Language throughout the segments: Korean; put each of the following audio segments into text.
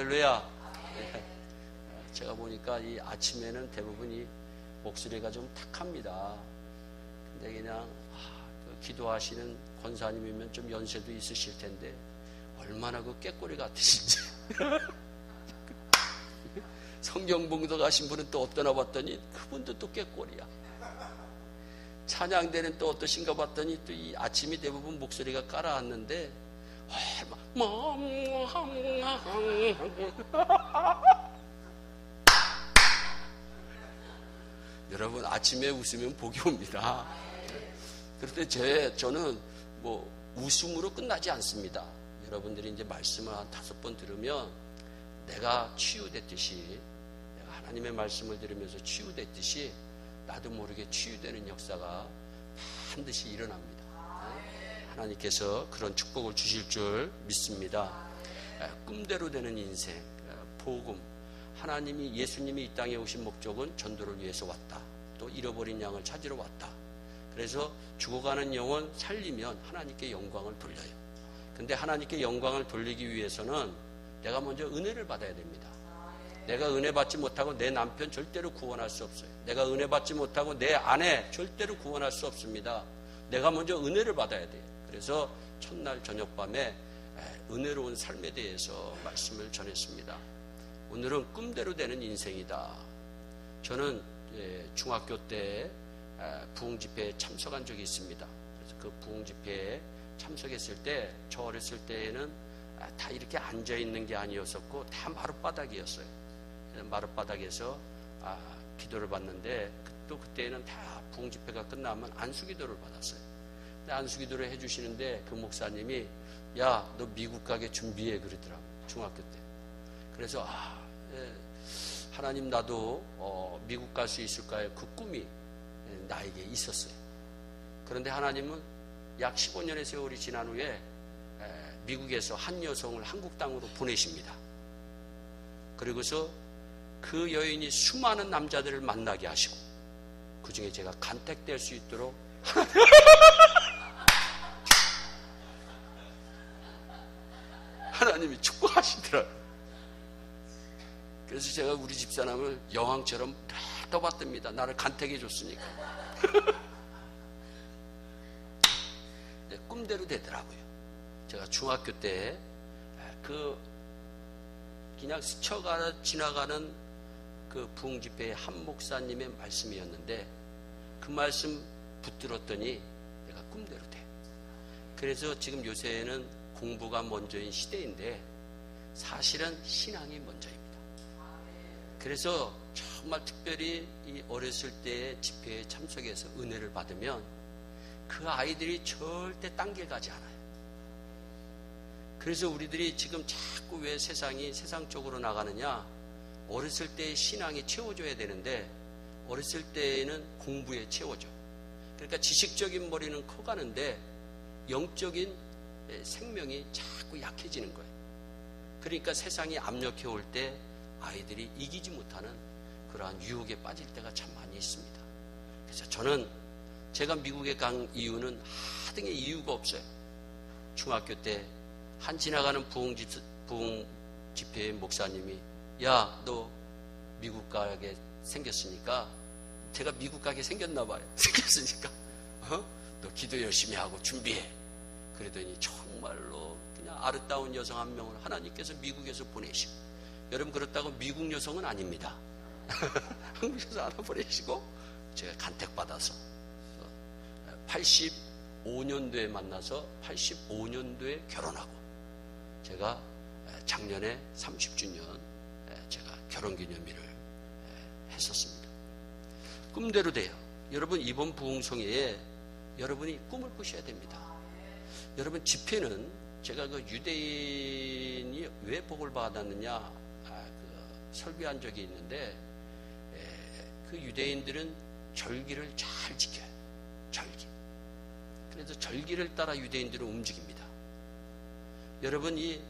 할렐루야. 제가 보니까 이 아침에는 대부분이 목소리가 좀 탁합니다. 근데 그냥 기도하시는 권사님이면 좀 연세도 있으실 텐데 얼마나 그 꾀꼬리 같으신지. 성경 봉독 하신 분은 또 어떠나 봤더니 그분도 또 꾀꼬리야. 찬양대는 또 어떠신가 봤더니 또 이 아침이 대부분 목소리가 깔아앉는데 여러분 아침에 웃으면 복이 옵니다. 그런데 저는 뭐 웃음으로 끝나지 않습니다. 여러분들이 이제 말씀을 한 5번 들으면 내가 치유됐듯이, 내가 하나님의 말씀을 들으면서 치유됐듯이 나도 모르게 치유되는 역사가 반드시 일어납니다. 하나님께서 그런 축복을 주실 줄 믿습니다. 꿈대로 되는 인생, 복음. 하나님이, 예수님이 이 땅에 오신 목적은 전도를 위해서 왔다. 또 잃어버린 양을 찾으러 왔다. 그래서 죽어가는 영혼 살리면 하나님께 영광을 돌려요. 근데 하나님께 영광을 돌리기 위해서는 내가 먼저 은혜를 받아야 됩니다. 내가 은혜 받지 못하고 내 남편 절대로 구원할 수 없어요. 내가 은혜 받지 못하고 내 아내 절대로 구원할 수 없습니다. 내가 먼저 은혜를 받아야 돼요. 그래서 첫날 저녁밤에 은혜로운 삶에 대해서 말씀을 전했습니다. 오늘은 꿈대로 되는 인생이다. 저는 중학교 때 부흥집회에 참석한 적이 있습니다. 그래서 그 부흥집회에 참석했을 때 저 어렸을 때에는 다 이렇게 앉아있는 게 아니었었고 다 마룻바닥이었어요. 마룻바닥에서 기도를 받는데 또 그때는 다 부흥집회가 끝나면 안수기도를 받았어요. 근데 안수기도를 해주시는데 그 목사님이 야, 너 미국 가게 준비해 그러더라고요. 중학교 때. 그래서 하나님 나도 미국 갈 수 있을까요? 그 꿈이 나에게 있었어요. 그런데 하나님은 약 15년의 세월이 지난 후에 미국에서 한 여성을 한국 땅으로 보내십니다. 그리고서 그 여인이 수많은 남자들을 만나게 하시고 그 중에 제가 간택될 수 있도록 하나님이 축복하시더라고요. 그래서 제가 우리 집사람을 여왕처럼 떠받듭니다. 나를 간택해 줬으니까. 네, 꿈대로 되더라고요. 제가 중학교 때 그냥 스쳐가 지나가는 그 부흥집회의 한 목사님의 말씀이었는데 그 말씀 붙들었더니 내가 꿈대로 돼. 그래서 지금 요새는 공부가 먼저인 시대인데 사실은 신앙이 먼저입니다. 그래서 정말 특별히 이 어렸을 때의 집회에 참석해서 은혜를 받으면 그 아이들이 절대 딴 길 가지 않아요. 그래서 우리들이 지금 자꾸 왜 세상이 세상적으로 나가느냐, 어렸을 때의 신앙이 채워져야 되는데 어렸을 때에는 공부에 채워져. 그러니까 지식적인 머리는 커가는데 영적인 생명이 자꾸 약해지는 거예요. 그러니까 세상이 압력해 올 때 아이들이 이기지 못하는 그러한 유혹에 빠질 때가 참 많이 있습니다. 그래서 저는 제가 미국에 간 이유는 하등의 이유가 없어요. 중학교 때 한 지나가는 부흥 집회의 목사님이 야, 너 미국 가게 생겼으니까, 제가 미국 가게 생겼나 봐요. 생겼으니까 너 기도 열심히 하고 준비해. 그러더니 정말로 그냥 아름다운 여성 한 명을 하나님께서 미국에서 보내시고, 여러분 그렇다고 미국 여성은 아닙니다. 한국에서 하나 보내시고 제가 간택받아서 85년도에 만나서 85년도에 결혼하고, 제가 작년에 30주년 제가 결혼기념일을 했었습니다. 꿈대로 돼요. 여러분 이번 부흥성회에 여러분이 꿈을 꾸셔야 됩니다. 여러분 집회는 제가 그 유대인이 왜 복을 받았느냐 설교한 적이 있는데, 그 유대인들은 절기를 잘 지켜요. 절기. 그래서 절기를 따라 유대인들은 움직입니다. 여러분 이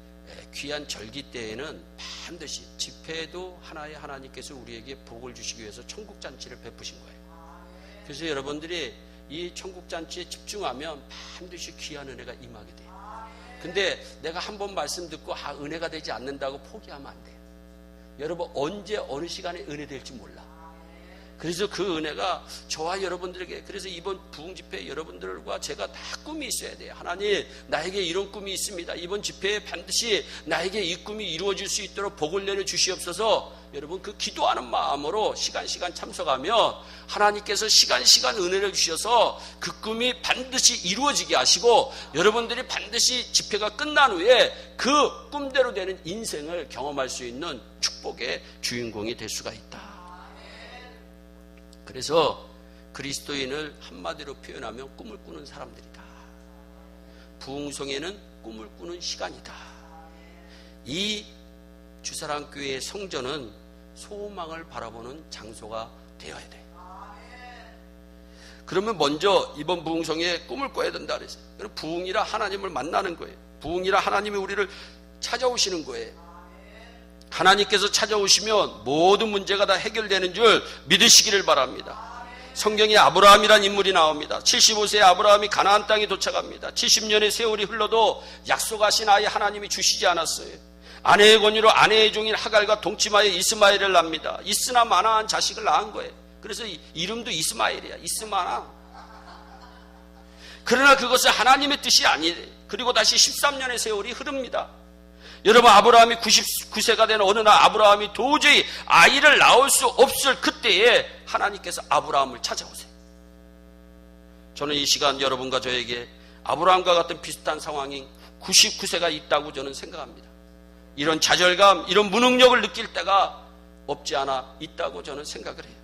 귀한 절기 때에는 반드시 집회도 하나의 하나님께서 우리에게 복을 주시기 위해서 천국잔치를 베푸신 거예요. 그래서 여러분들이 이 천국잔치에 집중하면 반드시 귀한 은혜가 임하게 돼요. 근데 내가 한 번 말씀 듣고 은혜가 되지 않는다고 포기하면 안 돼요. 여러분 언제 어느 시간에 은혜 될지 몰라. 그래서 그 은혜가 저와 여러분들에게, 그래서 이번 부흥 집회 여러분들과 제가 다 꿈이 있어야 돼요. 하나님, 나에게 이런 꿈이 있습니다. 이번 집회에 반드시 나에게 이 꿈이 이루어질 수 있도록 복을 내려 주시옵소서. 여러분 그 기도하는 마음으로 시간 참석하면 하나님께서 시간 은혜를 주셔서 그 꿈이 반드시 이루어지게 하시고, 여러분들이 반드시 집회가 끝난 후에 그 꿈대로 되는 인생을 경험할 수 있는 축복의 주인공이 될 수가 있다. 그래서 그리스도인을 한마디로 표현하면 꿈을 꾸는 사람들이다. 부흥성에는 꿈을 꾸는 시간이다. 이 주사랑교회의 성전은 소망을 바라보는 장소가 되어야 돼. 그러면 먼저 이번 부흥성에 꿈을 꿔야 된다 그랬어요. 부흥이라 하나님을 만나는 거예요. 부흥이라 하나님이 우리를 찾아오시는 거예요. 하나님께서 찾아오시면 모든 문제가 다 해결되는 줄 믿으시기를 바랍니다. 성경에 아브라함이란 인물이 나옵니다. 75세의 아브라함이 가나안 땅에 도착합니다. 70년의 세월이 흘러도 약속하신 아이 하나님이 주시지 않았어요. 아내의 권유로 아내의 종인 하갈과 동침하여 이스마엘을 낳습니다. 있으나 마나한 자식을 낳은 거예요. 그래서 이름도 이스마엘이야. 이스마나. 그러나 그것은 하나님의 뜻이 아니에요. 그리고 다시 13년의 세월이 흐릅니다. 여러분, 아브라함이 99세가 된 어느 날 아브라함이 도저히 아이를 낳을 수 없을 그때에 하나님께서 아브라함을 찾아오세요. 저는 이 시간 여러분과 저에게 아브라함과 같은 비슷한 상황인 99세가 있다고 저는 생각합니다. 이런 좌절감, 이런 무능력을 느낄 때가 없지 않아 있다고 저는 생각을 해요.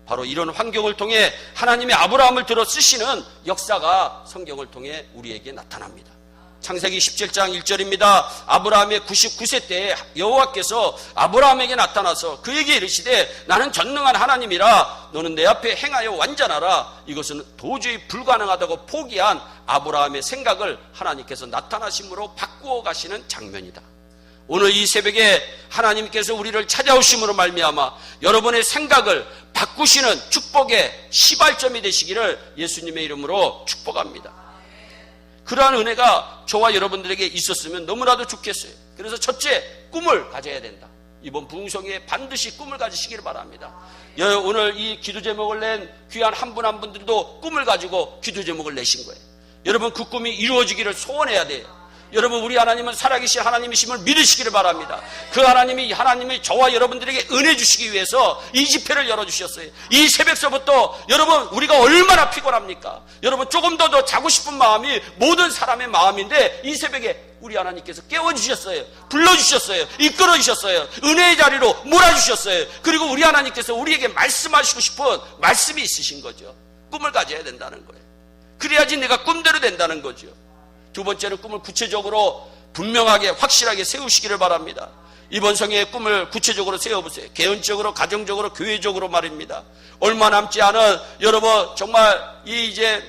바로 이런 환경을 통해 하나님이 아브라함을 들어 쓰시는 역사가 성경을 통해 우리에게 나타납니다. 창세기 17장 1절입니다. 아브라함의 99세 때에 여호와께서 아브라함에게 나타나서 그에게 이르시되 나는 전능한 하나님이라 너는 내 앞에 행하여 완전하라. 이것은 도저히 불가능하다고 포기한 아브라함의 생각을 하나님께서 나타나심으로 바꾸어 가시는 장면이다. 오늘 이 새벽에 하나님께서 우리를 찾아오심으로 말미암아 여러분의 생각을 바꾸시는 축복의 시발점이 되시기를 예수님의 이름으로 축복합니다. 그러한 은혜가 저와 여러분들에게 있었으면 너무나도 좋겠어요. 그래서 첫째, 꿈을 가져야 된다. 이번 부흥성에 반드시 꿈을 가지시기를 바랍니다. 오늘 이 기도 제목을 낸 귀한 한 분 한 분들도 꿈을 가지고 기도 제목을 내신 거예요. 여러분 그 꿈이 이루어지기를 소원해야 돼요. 여러분 우리 하나님은 살아계신 하나님이심을 믿으시기를 바랍니다. 그 하나님이 저와 여러분들에게 은혜 주시기 위해서 이 집회를 열어주셨어요. 이 새벽서부터 여러분 우리가 얼마나 피곤합니까? 여러분 조금 더 자고 싶은 마음이 모든 사람의 마음인데 이 새벽에 우리 하나님께서 깨워주셨어요. 불러주셨어요. 이끌어주셨어요. 은혜의 자리로 몰아주셨어요. 그리고 우리 하나님께서 우리에게 말씀하시고 싶은 말씀이 있으신 거죠. 꿈을 가져야 된다는 거예요. 그래야지 내가 꿈대로 된다는 거죠. 두 번째는 꿈을 구체적으로 분명하게 확실하게 세우시기를 바랍니다. 이번 성회의 꿈을 구체적으로 세워보세요. 개인적으로, 가정적으로, 교회적으로 말입니다. 얼마 남지 않은 여러분 정말 이제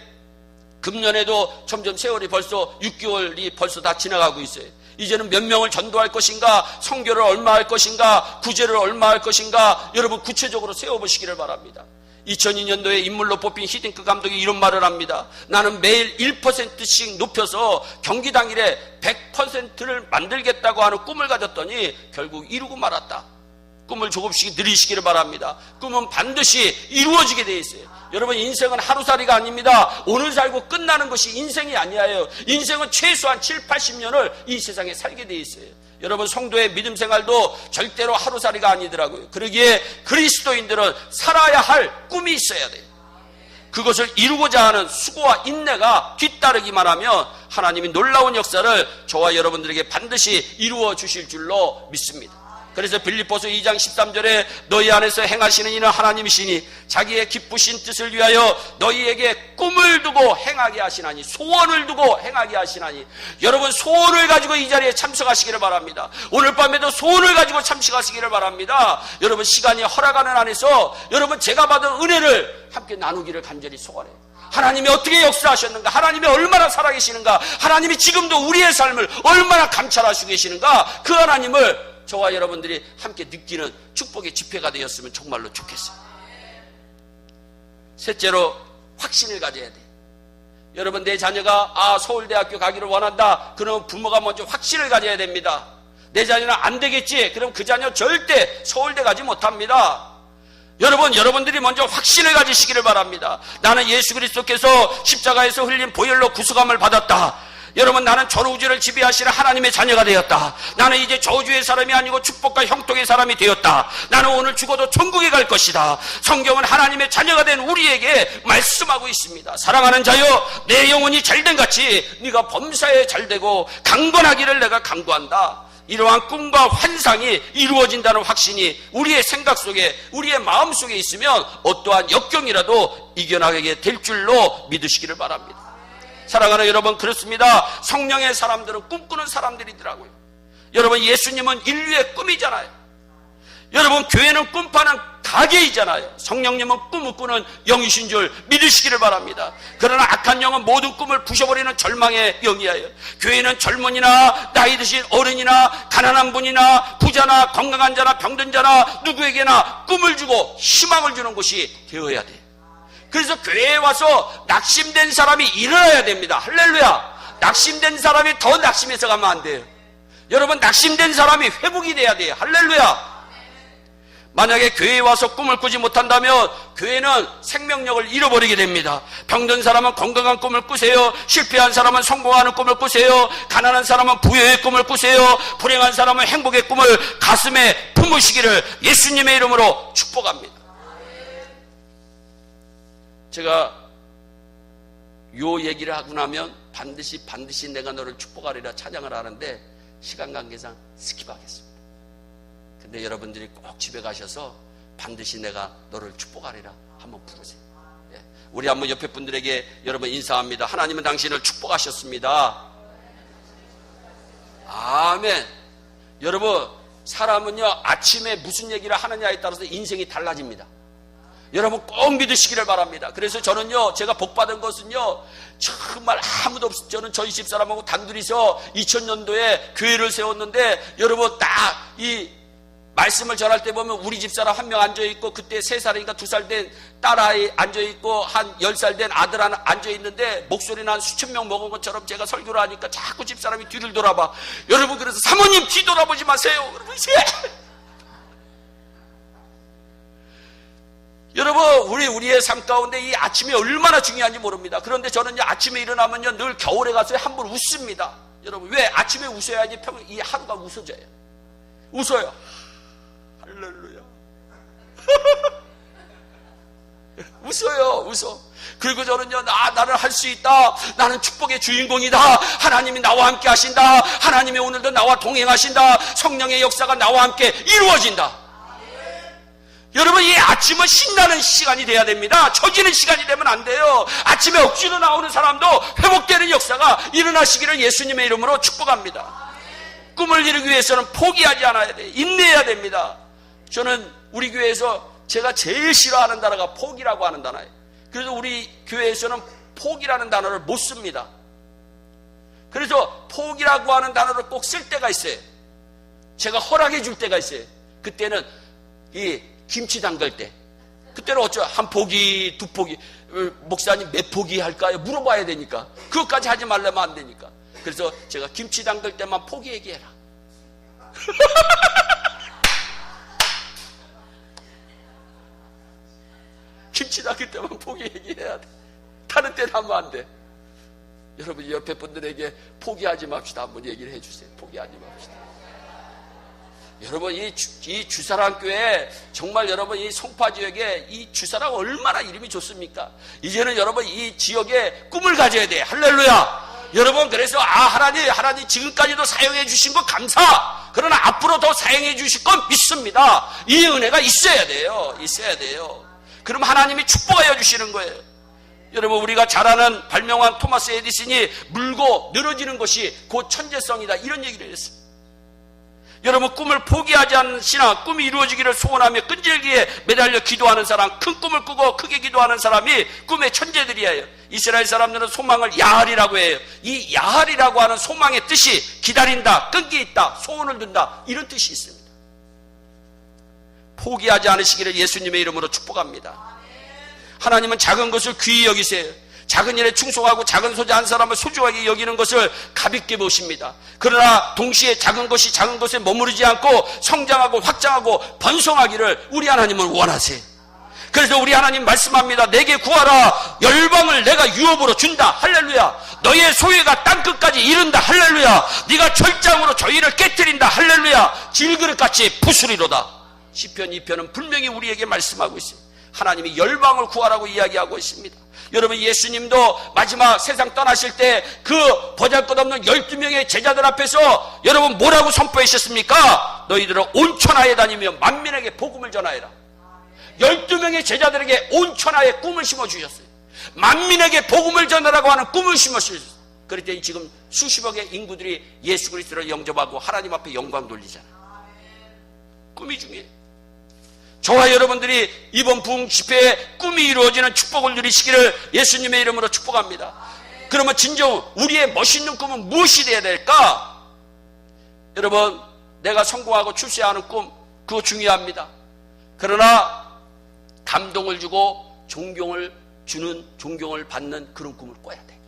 금년에도 점점 세월이 벌써 6개월이 벌써 다 지나가고 있어요. 이제는 몇 명을 전도할 것인가, 선교를 얼마 할 것인가, 구제를 얼마 할 것인가, 여러분 구체적으로 세워보시기를 바랍니다. 2002년도에 인물로 뽑힌 히딩크 감독이 이런 말을 합니다. 나는 매일 1%씩 높여서 경기 당일에 100%를 만들겠다고 하는 꿈을 가졌더니 결국 이루고 말았다. 꿈을 조금씩 늘리시기를 바랍니다. 꿈은 반드시 이루어지게 되어 있어요. 여러분 인생은 하루살이가 아닙니다. 오늘 살고 끝나는 것이 인생이 아니에요. 인생은 최소한 7, 80년을 이 세상에 살게 되어 있어요. 여러분 성도의 믿음 생활도 절대로 하루살이가 아니더라고요. 그러기에 그리스도인들은 살아야 할 꿈이 있어야 돼요. 그것을 이루고자 하는 수고와 인내가 뒤따르기만 하면 하나님이 놀라운 역사를 저와 여러분들에게 반드시 이루어 주실 줄로 믿습니다. 그래서 빌립보서 2장 13절에 너희 안에서 행하시는 이는 하나님이시니 자기의 기쁘신 뜻을 위하여 너희에게 꿈을 두고 행하게 하시나니, 소원을 두고 행하게 하시나니. 여러분 소원을 가지고 이 자리에 참석하시기를 바랍니다. 오늘 밤에도 소원을 가지고 참석하시기를 바랍니다. 여러분 시간이 허락하는 안에서 여러분 제가 받은 은혜를 함께 나누기를 간절히 소원해요. 하나님이 어떻게 역사하셨는가, 하나님이 얼마나 살아계시는가, 하나님이 지금도 우리의 삶을 얼마나 감찰하시고 계시는가, 그 하나님을 저와 여러분들이 함께 느끼는 축복의 집회가 되었으면 정말로 좋겠어요. 셋째로 확신을 가져야 돼. 여러분, 내 자녀가 서울대학교 가기를 원한다. 그러면 부모가 먼저 확신을 가져야 됩니다. 내 자녀는 안 되겠지. 그럼 그 자녀 절대 서울대 가지 못합니다. 여러분들이 먼저 확신을 가지시기를 바랍니다. 나는 예수 그리스도께서 십자가에서 흘린 보혈로 구속함을 받았다. 여러분, 나는 전우주를 지배하시는 하나님의 자녀가 되었다. 나는 이제 저주의 사람이 아니고 축복과 형통의 사람이 되었다. 나는 오늘 죽어도 천국에 갈 것이다. 성경은 하나님의 자녀가 된 우리에게 말씀하고 있습니다. 사랑하는 자여, 내 영혼이 잘된 같이 네가 범사에 잘되고 강건하기를 내가 간구한다. 이러한 꿈과 환상이 이루어진다는 확신이 우리의 생각 속에, 우리의 마음 속에 있으면 어떠한 역경이라도 이겨나가게 될 줄로 믿으시기를 바랍니다. 사랑하는 여러분, 그렇습니다. 성령의 사람들은 꿈꾸는 사람들이더라고요. 여러분, 예수님은 인류의 꿈이잖아요. 여러분, 교회는 꿈파는 가게이잖아요. 성령님은 꿈을 꾸는 영이신 줄 믿으시기를 바랍니다. 그러나 악한 영은 모든 꿈을 부셔버리는 절망의 영이에요. 교회는 젊은이나 나이 드신 어른이나 가난한 분이나 부자나 건강한 자나 병든 자나 누구에게나 꿈을 주고 희망을 주는 곳이 되어야 돼요. 그래서 교회에 와서 낙심된 사람이 일어나야 됩니다. 할렐루야. 낙심된 사람이 더 낙심해서 가면 안 돼요. 여러분, 낙심된 사람이 회복이 돼야 돼요. 할렐루야. 만약에 교회에 와서 꿈을 꾸지 못한다면 교회는 생명력을 잃어버리게 됩니다. 병든 사람은 건강한 꿈을 꾸세요. 실패한 사람은 성공하는 꿈을 꾸세요. 가난한 사람은 부여의 꿈을 꾸세요. 불행한 사람은 행복의 꿈을 가슴에 품으시기를 예수님의 이름으로 축복합니다. 제가 요 얘기를 하고 나면 반드시 내가 너를 축복하리라 찬양을 하는데 시간 관계상 스킵하겠습니다. 근데 여러분들이 꼭 집에 가셔서 반드시 내가 너를 축복하리라 한번 부르세요. 예. 우리 한번 옆에 분들에게 여러분 인사합니다. 하나님은 당신을 축복하셨습니다. 아멘. 여러분, 사람은요 아침에 무슨 얘기를 하느냐에 따라서 인생이 달라집니다. 여러분 꼭 믿으시기를 바랍니다. 그래서 저는요, 제가 복받은 것은요, 정말 아무도 없어요. 저는 저희 집사람하고 단둘이서 2000년도에 교회를 세웠는데, 여러분 딱 이 말씀을 전할 때 보면 우리 집사람 한 명 앉아있고, 그때 3살이니까 2살 된 딸아이 앉아있고, 한 10살 된 아들 하나 앉아있는데, 목소리는 한 수천 명 먹은 것처럼 제가 설교를 하니까 자꾸 집사람이 뒤를 돌아봐. 여러분, 그래서 사모님 뒤 돌아보지 마세요. 여러분, 여러분, 우리의 삶 가운데 이 아침이 얼마나 중요한지 모릅니다. 그런데 저는요, 아침에 일어나면요, 늘 겨울에 가서 한 번 웃습니다. 여러분, 왜? 아침에 웃어야지 이 하루가 웃어져요. 웃어요. 할렐루야. 웃어. 그리고 저는요, 나는 할 수 있다. 나는 축복의 주인공이다. 하나님이 나와 함께 하신다. 하나님이 오늘도 나와 동행하신다. 성령의 역사가 나와 함께 이루어진다. 여러분, 이 아침은 신나는 시간이 돼야 됩니다. 처지는 시간이 되면 안 돼요. 아침에 억지로 나오는 사람도 회복되는 역사가 일어나시기를 예수님의 이름으로 축복합니다. 꿈을 이루기 위해서는 포기하지 않아야 돼요. 인내해야 됩니다. 저는 우리 교회에서 제가 제일 싫어하는 단어가 포기라고 하는 단어예요. 그래서 우리 교회에서는 포기라는 단어를 못 씁니다. 그래서 포기라고 하는 단어를 꼭 쓸 때가 있어요. 제가 허락해 줄 때가 있어요. 그때는 이 김치 담글 때, 그때는 한 포기, 2포기, 목사님 몇 포기 할까요? 물어봐야 되니까. 그것까지 하지 말라면 안 되니까. 그래서 제가 김치 담글 때만 포기 얘기해라. 김치 담글 때만 포기 얘기해야 돼. 다른 때는 하면 안 돼. 여러분, 옆에 분들에게 포기하지 맙시다 한번 얘기를 해주세요. 포기하지 맙시다. 여러분, 이 주사랑 교회, 정말 여러분, 이 송파 지역에 이 주사랑 얼마나 이름이 좋습니까? 이제는 여러분, 이 지역에 꿈을 가져야 돼. 할렐루야. 여러분, 그래서 하나님 지금까지도 사용해 주신 거 감사. 그러나 앞으로 더 사용해 주실 건 믿습니다. 이 은혜가 있어야 돼요. 그럼 하나님이 축복하여 주시는 거예요. 여러분, 우리가 잘 아는 발명왕 토마스 에디슨이 물고 늘어지는 것이 곧 천재성이다, 이런 얘기를 했어요. 여러분, 꿈을 포기하지 않으시나 꿈이 이루어지기를 소원하며 끈질기게 매달려 기도하는 사람, 큰 꿈을 꾸고 크게 기도하는 사람이 꿈의 천재들이에요. 이스라엘 사람들은 소망을 야할이라고 해요. 이 야할이라고 하는 소망의 뜻이 기다린다, 끈기 있다, 소원을 둔다, 이런 뜻이 있습니다. 포기하지 않으시기를 예수님의 이름으로 축복합니다. 하나님은 작은 것을 귀히 여기세요. 작은 일에 충성하고 작은 소재한 사람을 소중하게 여기는 것을 가볍게 보십니다. 그러나 동시에 작은 것이 작은 것에 머무르지 않고 성장하고 확장하고 번성하기를 우리 하나님은 원하세요. 그래서 우리 하나님 말씀합니다. 내게 구하라. 열방을 내가 유업으로 준다. 할렐루야. 너의 소유가 땅끝까지 이른다. 할렐루야. 네가 철장으로 저희를 깨뜨린다. 할렐루야. 질그릇같이 부수리로다. 시편 2편은 분명히 우리에게 말씀하고 있습니다. 하나님이 열방을 구하라고 이야기하고 있습니다. 여러분, 예수님도 마지막 세상 떠나실 때 그 보잘것없는 12명의 제자들 앞에서 여러분 뭐라고 선포하셨습니까? 너희들은 온 천하에 다니며 만민에게 복음을 전하여라. 12명의 제자들에게 온 천하에 꿈을 심어주셨어요. 만민에게 복음을 전하라고 하는 꿈을 심어주셨어요. 그랬더니 지금 수십억의 인구들이 예수 그리스도를 영접하고 하나님 앞에 영광 돌리잖아요. 꿈이 중요해요. 저와 여러분들이 이번 부흥 집회에 꿈이 이루어지는 축복을 누리시기를 예수님의 이름으로 축복합니다. 그러면 진정 우리의 멋있는 꿈은 무엇이 되어야 될까? 여러분, 내가 성공하고 출세하는 꿈, 그거 중요합니다. 그러나 감동을 주고 존경을 주는, 존경을 받는 그런 꿈을 꿔야 돼.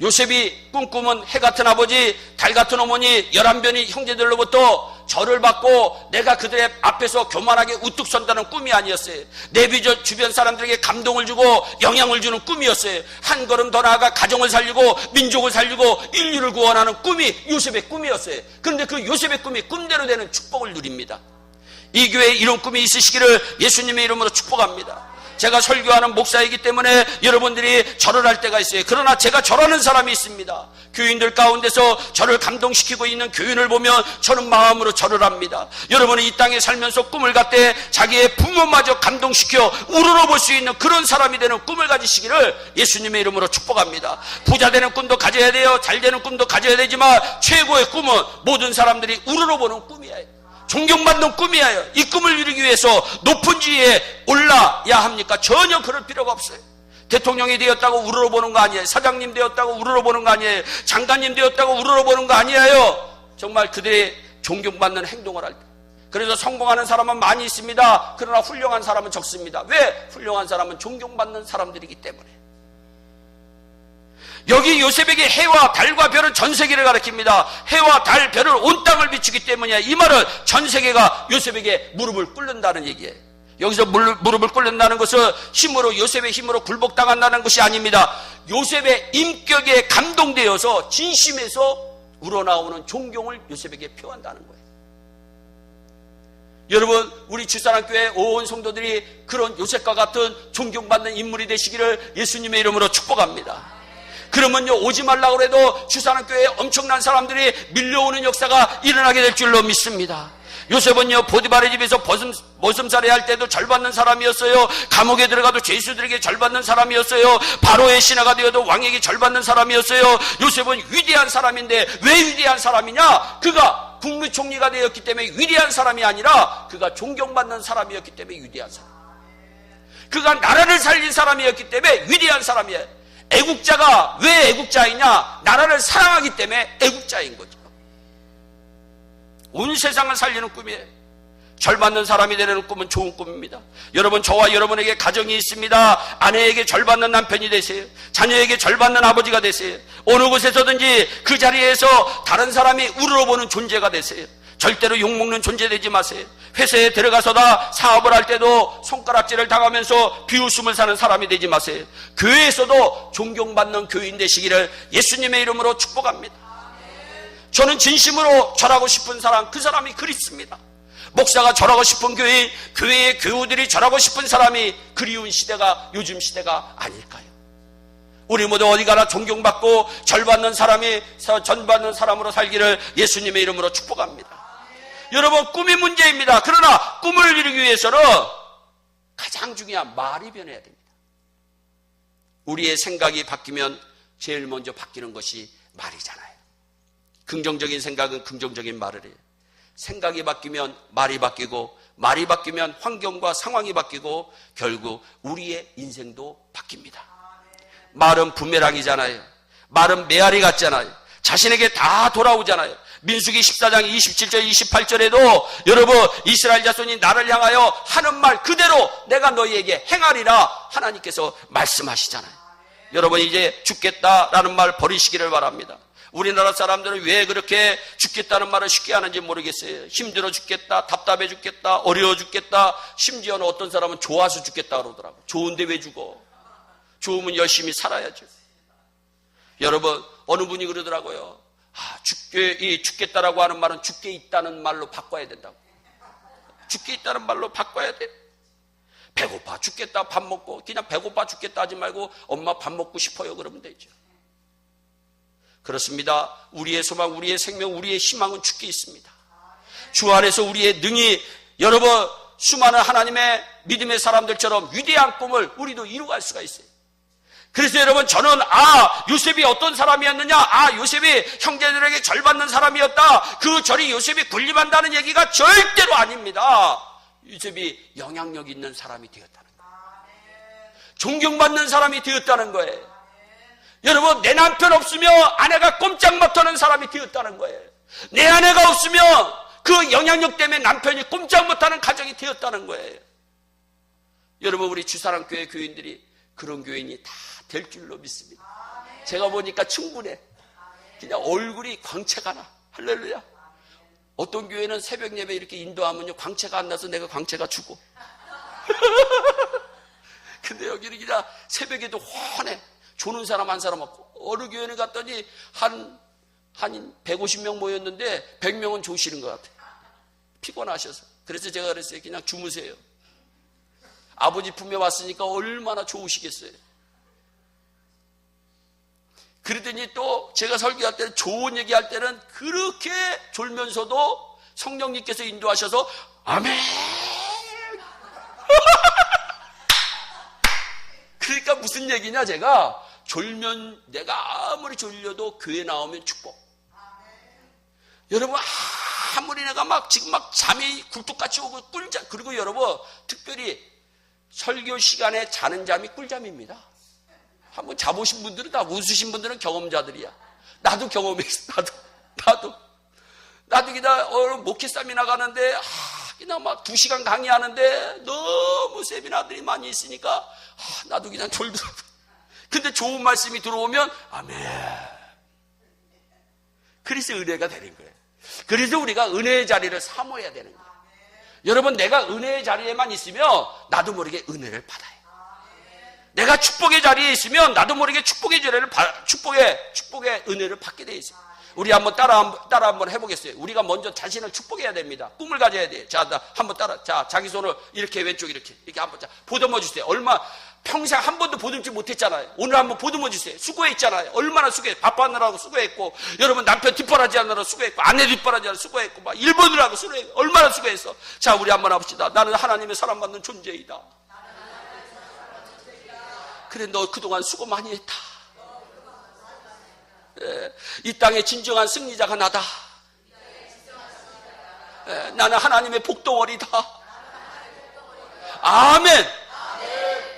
요셉이 꿈꾸면 해 같은 아버지, 달 같은 어머니, 11변의 형제들로부터 절을 받고 내가 그들의 앞에서 교만하게 우뚝 선다는 꿈이 아니었어요. 내 주변 사람들에게 감동을 주고 영향을 주는 꿈이었어요. 한 걸음 더 나아가 가정을 살리고 민족을 살리고 인류를 구원하는 꿈이 요셉의 꿈이었어요. 그런데 그 요셉의 꿈이 꿈대로 되는 축복을 누립니다. 이 교회에 이런 꿈이 있으시기를 예수님의 이름으로 축복합니다. 제가 설교하는 목사이기 때문에 여러분들이 절을 할 때가 있어요. 그러나 제가 절하는 사람이 있습니다. 교인들 가운데서 저를 감동시키고 있는 교인을 보면 저는 마음으로 절을 합니다. 여러분이 이 땅에 살면서 꿈을 갖되 자기의 부모마저 감동시켜 우러러볼 수 있는 그런 사람이 되는 꿈을 가지시기를 예수님의 이름으로 축복합니다. 부자 되는 꿈도 가져야 돼요. 잘 되는 꿈도 가져야 되지만 최고의 꿈은 모든 사람들이 우러러보는 꿈이에요. 존경받는 꿈이에요. 이 꿈을 이루기 위해서 높은 지위에 올라야 합니까? 전혀 그럴 필요가 없어요. 대통령이 되었다고 우러러보는 거 아니에요. 사장님 되었다고 우러러보는 거 아니에요. 장관님 되었다고 우러러보는 거 아니에요. 정말 그들의 존경받는 행동을 할 때. 그래서 성공하는 사람은 많이 있습니다. 그러나 훌륭한 사람은 적습니다. 왜? 훌륭한 사람은 존경받는 사람들이기 때문에. 여기 요셉에게 해와 달과 별은 전 세계를 가리킵니다. 해와 달, 별은 온 땅을 비추기 때문이야. 이 말은 전 세계가 요셉에게 무릎을 꿇는다는 얘기예요. 여기서 무릎을 꿇는다는 것은 힘으로, 요셉의 힘으로 굴복당한다는 것이 아닙니다. 요셉의 인격에 감동되어서 진심에서 우러나오는 존경을 요셉에게 표한다는 거예요. 여러분, 우리 주사랑교회 온 성도들이 그런 요셉과 같은 존경받는 인물이 되시기를 예수님의 이름으로 축복합니다. 그러면요, 오지 말라고 해도 주사랑교회에 엄청난 사람들이 밀려오는 역사가 일어나게 될 줄로 믿습니다. 요셉은요, 보디발의 집에서 머슴살이 할 때도 절받는 사람이었어요. 감옥에 들어가도 죄수들에게 절받는 사람이었어요. 바로의 신하가 되어도 왕에게 절받는 사람이었어요. 요셉은 위대한 사람인데 왜 위대한 사람이냐? 그가 국무총리가 되었기 때문에 위대한 사람이 아니라 그가 존경받는 사람이었기 때문에 위대한 사람. 그가 나라를 살린 사람이었기 때문에 위대한 사람이에요. 애국자가 왜 애국자이냐? 나라를 사랑하기 때문에 애국자인 거죠. 온 세상을 살리는 꿈이에요. 절받는 사람이 되는 꿈은 좋은 꿈입니다. 여러분, 저와 여러분에게 가정이 있습니다. 아내에게 절받는 남편이 되세요. 자녀에게 절받는 아버지가 되세요. 어느 곳에서든지 그 자리에서 다른 사람이 우러러보는 존재가 되세요. 절대로 욕먹는 존재 되지 마세요. 회사에 들어가서다 사업을 할 때도 손가락질을 당하면서 비웃음을 사는 사람이 되지 마세요. 교회에서도 존경받는 교인 되시기를 예수님의 이름으로 축복합니다. 저는 진심으로 절하고 싶은 사람, 그 사람이 그리스도입니다. 목사가 절하고 싶은 교인, 교회의 교우들이 절하고 싶은 사람이 그리운 시대가 요즘 시대가 아닐까요? 우리 모두 어디 가나 존경받고 절받는 사람이 전받는 사람으로 살기를 예수님의 이름으로 축복합니다. 여러분, 꿈이 문제입니다. 그러나 꿈을 이루기 위해서는 가장 중요한 말이 변해야 됩니다. 우리의 생각이 바뀌면 제일 먼저 바뀌는 것이 말이잖아요. 긍정적인 생각은 긍정적인 말을 해요. 생각이 바뀌면 말이 바뀌고, 말이 바뀌면 환경과 상황이 바뀌고, 결국 우리의 인생도 바뀝니다. 말은 부메랑이잖아요. 말은 메아리 같잖아요. 자신에게 다 돌아오잖아요. 민수기 14장 27절 28절에도 여러분, 이스라엘 자손이 나를 향하여 하는 말 그대로 내가 너희에게 행하리라 하나님께서 말씀하시잖아요. 여러분 이제 죽겠다라는 말 버리시기를 바랍니다. 우리나라 사람들은 왜 그렇게 죽겠다는 말을 쉽게 하는지 모르겠어요. 힘들어 죽겠다, 답답해 죽겠다, 어려워 죽겠다, 심지어는 어떤 사람은 좋아서 죽겠다 그러더라고요. 좋은데 왜 죽어? 좋으면 열심히 살아야죠. 여러분, 어느 분이 그러더라고요. 죽겠다라고 하는 말은 죽게 있다는 말로 바꿔야 된다고. 죽게 있다는 말로 바꿔야 돼. 배고파 죽겠다 밥 먹고, 그냥 배고파 죽겠다 하지 말고 엄마 밥 먹고 싶어요 그러면 되죠. 그렇습니다. 우리의 소망, 우리의 생명, 우리의 희망은 주께 있습니다. 주 안에서 우리의 능히, 여러분 수많은 하나님의 믿음의 사람들처럼 위대한 꿈을 우리도 이루갈 수가 있어요. 그래서 여러분, 저는 요셉이 어떤 사람이었느냐, 요셉이 형제들에게 절받는 사람이었다, 그 절이 요셉이 군림한다는 얘기가 절대로 아닙니다. 요셉이 영향력 있는 사람이 되었다는 거예요. 존경받는 사람이 되었다는 거예요. 여러분, 내 남편 없으면 아내가 꼼짝 못하는 사람이 되었다는 거예요. 내 아내가 없으면 그 영향력 때문에 남편이 꼼짝 못하는 가정이 되었다는 거예요. 여러분, 우리 주사랑교회 교인들이 그런 교인이 다 될 줄로 믿습니다. 제가 보니까 충분해. 그냥 얼굴이 광채가 나. 할렐루야. 어떤 교회는 새벽 예배 이렇게 인도하면요, 광채가 안 나서 내가 광채가 죽어. 근데 여기는 그냥 새벽에도 훤해. 조는 사람 한 사람 없고. 어느 교회는 갔더니 한 150명 모였는데 100명은 조시는 것 같아요. 피곤하셔서. 그래서 제가 그랬어요. 그냥 주무세요. 아버지 품에 왔으니까 얼마나 좋으시겠어요. 그러더니 또 제가 설교할 때는, 좋은 얘기할 때는 그렇게 졸면서도 성령님께서 인도하셔서 아멘. 그러니까 무슨 얘기냐, 제가 졸면, 내가 아무리 졸려도 교회 나오면 축복. 여러분, 아무리 내가 지금 잠이 굴뚝같이 오고 꿀잠, 그리고 여러분 특별히 설교 시간에 자는 잠이 꿀잠입니다. 한번 자보신 분들은, 다 웃으신 분들은 경험자들이야. 나도 경험했어. 나도 그냥 목회 세미나 가는데 그냥 2시간 강의하는데 너무 세미나들이 많이 있으니까 나도 그냥 졸더라고. 근데 좋은 말씀이 들어오면 아멘. 그래서 은혜가 되는 거예요. 그래서 우리가 은혜의 자리를 사모해야 되는 거예요. 여러분, 내가 은혜의 자리에만 있으면 나도 모르게 은혜를 받아요. 내가 축복의 자리에 있으면 나도 모르게 축복의 은혜를 받게 돼 있어요. 우리 한번 따라 한번 해보겠어요. 우리가 먼저 자신을 축복해야 됩니다. 꿈을 가져야 돼요. 자, 한번 자, 자기 손을 이렇게 왼쪽 이렇게 한번 보듬어 주세요. 평생 한 번도 보듬지 못했잖아요. 오늘 한번 보듬어 주세요. 수고했잖아요. 얼마나 수고했어요. 밥하느라고 수고했고, 여러분 남편 뒷바라지 하느라 수고했고, 아내 뒷바라지 하느라 수고했고, 일본이라고 수고했고, 얼마나 수고했어. 자, 우리 한번 해봅시다. 나는 하나님의 사랑받는 존재이다. 그래, 너 그동안 수고 많이 했다. 이 땅의 진정한 승리자가 나다. 나는 하나님의 복덩어리다. 아멘.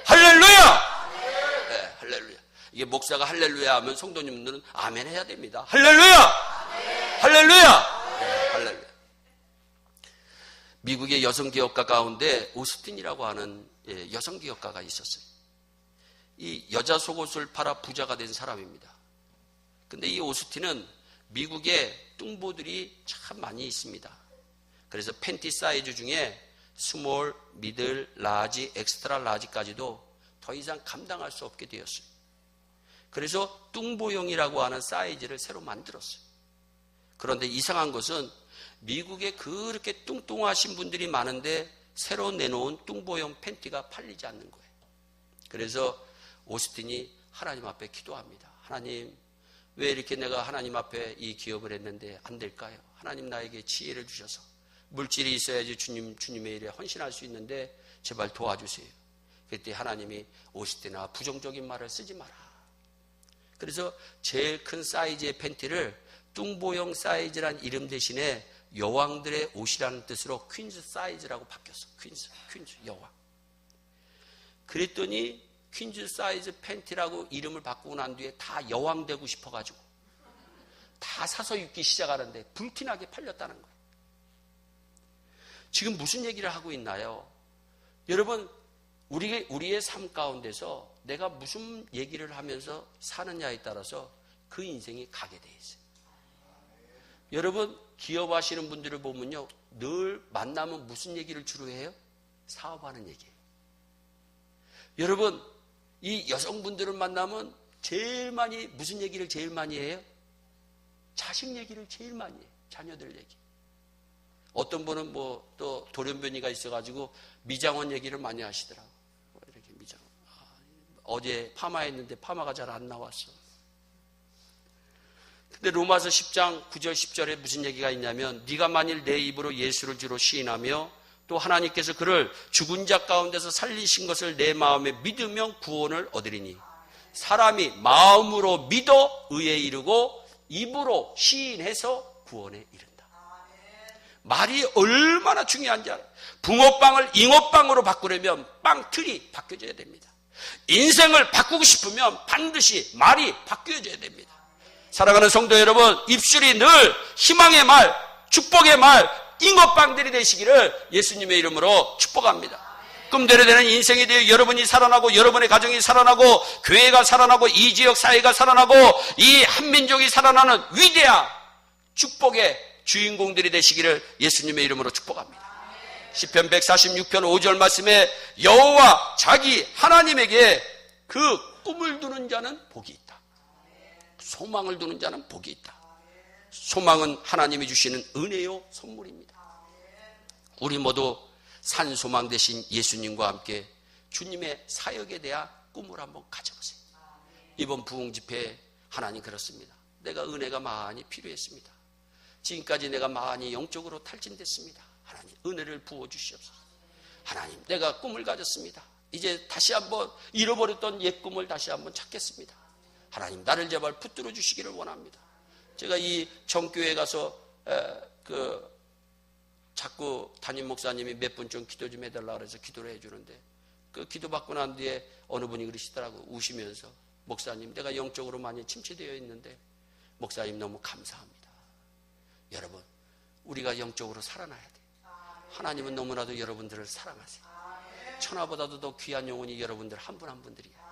할렐루야. 할렐루야. 이게 목사가 할렐루야 하면 성도님들은 아멘 해야 됩니다. 할렐루야. 할렐루야. 할렐루야. 미국의 여성기업가 가운데 오스틴이라고 하는 여성기업가가 있었어요. 이 여자 속옷을 팔아 부자가 된 사람입니다. 근데 이 오스틴은 미국에 뚱보들이 참 많이 있습니다. 그래서 팬티 사이즈 중에 스몰, 미들, 라지, 엑스트라 라지까지도 더 이상 감당할 수 없게 되었어요. 그래서 뚱보용이라고 하는 사이즈를 새로 만들었어요. 그런데 이상한 것은 미국에 그렇게 뚱뚱하신 분들이 많은데 새로 내놓은 뚱보용 팬티가 팔리지 않는 거예요. 그래서 오스틴이 하나님 앞에 기도합니다. 하나님, 왜 이렇게 내가 하나님 앞에 이 기업을 했는데 안 될까요? 하나님, 나에게 지혜를 주셔서 물질이 있어야지 주님의 일에 헌신할 수 있는데 제발 도와주세요. 그때 하나님이 오스틴아, 부정적인 말을 쓰지 마라. 그래서 제일 큰 사이즈의 팬티를 뚱보용 사이즈란 이름 대신에 여왕들의 옷이라는 뜻으로 퀸즈 사이즈라고 바뀌었어. 퀸즈 여왕. 그랬더니 퀸즈 사이즈 팬티라고 이름을 바꾸고 난 뒤에 다 여왕 되고 싶어가지고 다 사서 입기 시작하는데 불티나게 팔렸다는 거예요. 지금 무슨 얘기를 하고 있나요? 여러분, 우리의 삶 가운데서 내가 무슨 얘기를 하면서 사느냐에 따라서 그 인생이 가게 돼 있어요. 여러분, 기업하시는 분들을 보면요, 늘 만나면 무슨 얘기를 주로 해요? 사업하는 얘기예요. 여러분, 이 여성분들을 만나면 제일 많이 무슨 얘기를 제일 많이 해요? 자식 얘기를 제일 많이 해요. 자녀들 얘기. 어떤 분은 뭐 또 돌연변이가 있어가지고 미장원 얘기를 많이 하시더라고. 이렇게 미장원. 어제 파마했는데 파마가 잘 안 나왔어. 근데 로마서 10장 9절 10절에 무슨 얘기가 있냐면, 네가 만일 내 입으로 예수를 주로 시인하며 또 하나님께서 그를 죽은 자 가운데서 살리신 것을 내 마음에 믿으면 구원을 얻으리니, 사람이 마음으로 믿어 의에 이르고 입으로 시인해서 구원에 이른다. 말이 얼마나 중요한지 알아요. 붕어빵을 잉어빵으로 바꾸려면 빵 틀이 바뀌어져야 됩니다. 인생을 바꾸고 싶으면 반드시 말이 바뀌어져야 됩니다. 사랑하는 성도 여러분, 입술이 늘 희망의 말, 축복의 말, 잉어빵들이 되시기를 예수님의 이름으로 축복합니다. 꿈대로 되는 인생이 되어 여러분이 살아나고, 여러분의 가정이 살아나고, 교회가 살아나고, 이 지역 사회가 살아나고, 이 한민족이 살아나는 위대한 축복의 주인공들이 되시기를 예수님의 이름으로 축복합니다. 시편 146편 5절 말씀에 여호와 자기 하나님에게 그 꿈을 두는 자는 복이 있다. 소망을 두는 자는 복이 있다. 소망은 하나님이 주시는 은혜요 선물입니다. 우리 모두 산소망 되신 예수님과 함께 주님의 사역에 대한 꿈을 한번 가져보세요. 이번 부흥 집회에 하나님 그렇습니다. 내가 은혜가 많이 필요했습니다. 지금까지 내가 많이 영적으로 탈진됐습니다. 하나님 은혜를 부어주시옵소서. 하나님, 내가 꿈을 가졌습니다. 이제 다시 한번 잃어버렸던 옛 꿈을 다시 한번 찾겠습니다. 하나님, 나를 제발 붙들어 주시기를 원합니다. 제가 이 정교회에 가서 자꾸 담임 목사님이 몇 분 좀 기도 좀 해달라 그래서 기도를 해주는데, 그 기도 받고 난 뒤에 어느 분이 그러시더라고요. 우시면서, 목사님, 내가 영적으로 많이 침체되어 있는데 목사님 너무 감사합니다. 여러분, 우리가 영적으로 살아나야 돼요. 하나님은 너무나도 여러분들을 사랑하세요. 천하보다도 더 귀한 영혼이 여러분들 한 분 한 분들이에요.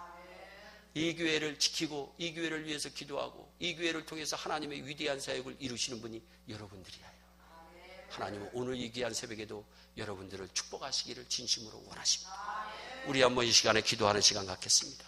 이 교회를 지키고 이 교회를 위해서 기도하고 이 교회를 통해서 하나님의 위대한 사역을 이루시는 분이 여러분들이에요. 하나님은 오늘 이 귀한 새벽에도 여러분들을 축복하시기를 진심으로 원하십니다. 우리 한번 이 시간에 기도하는 시간 갖겠습니다.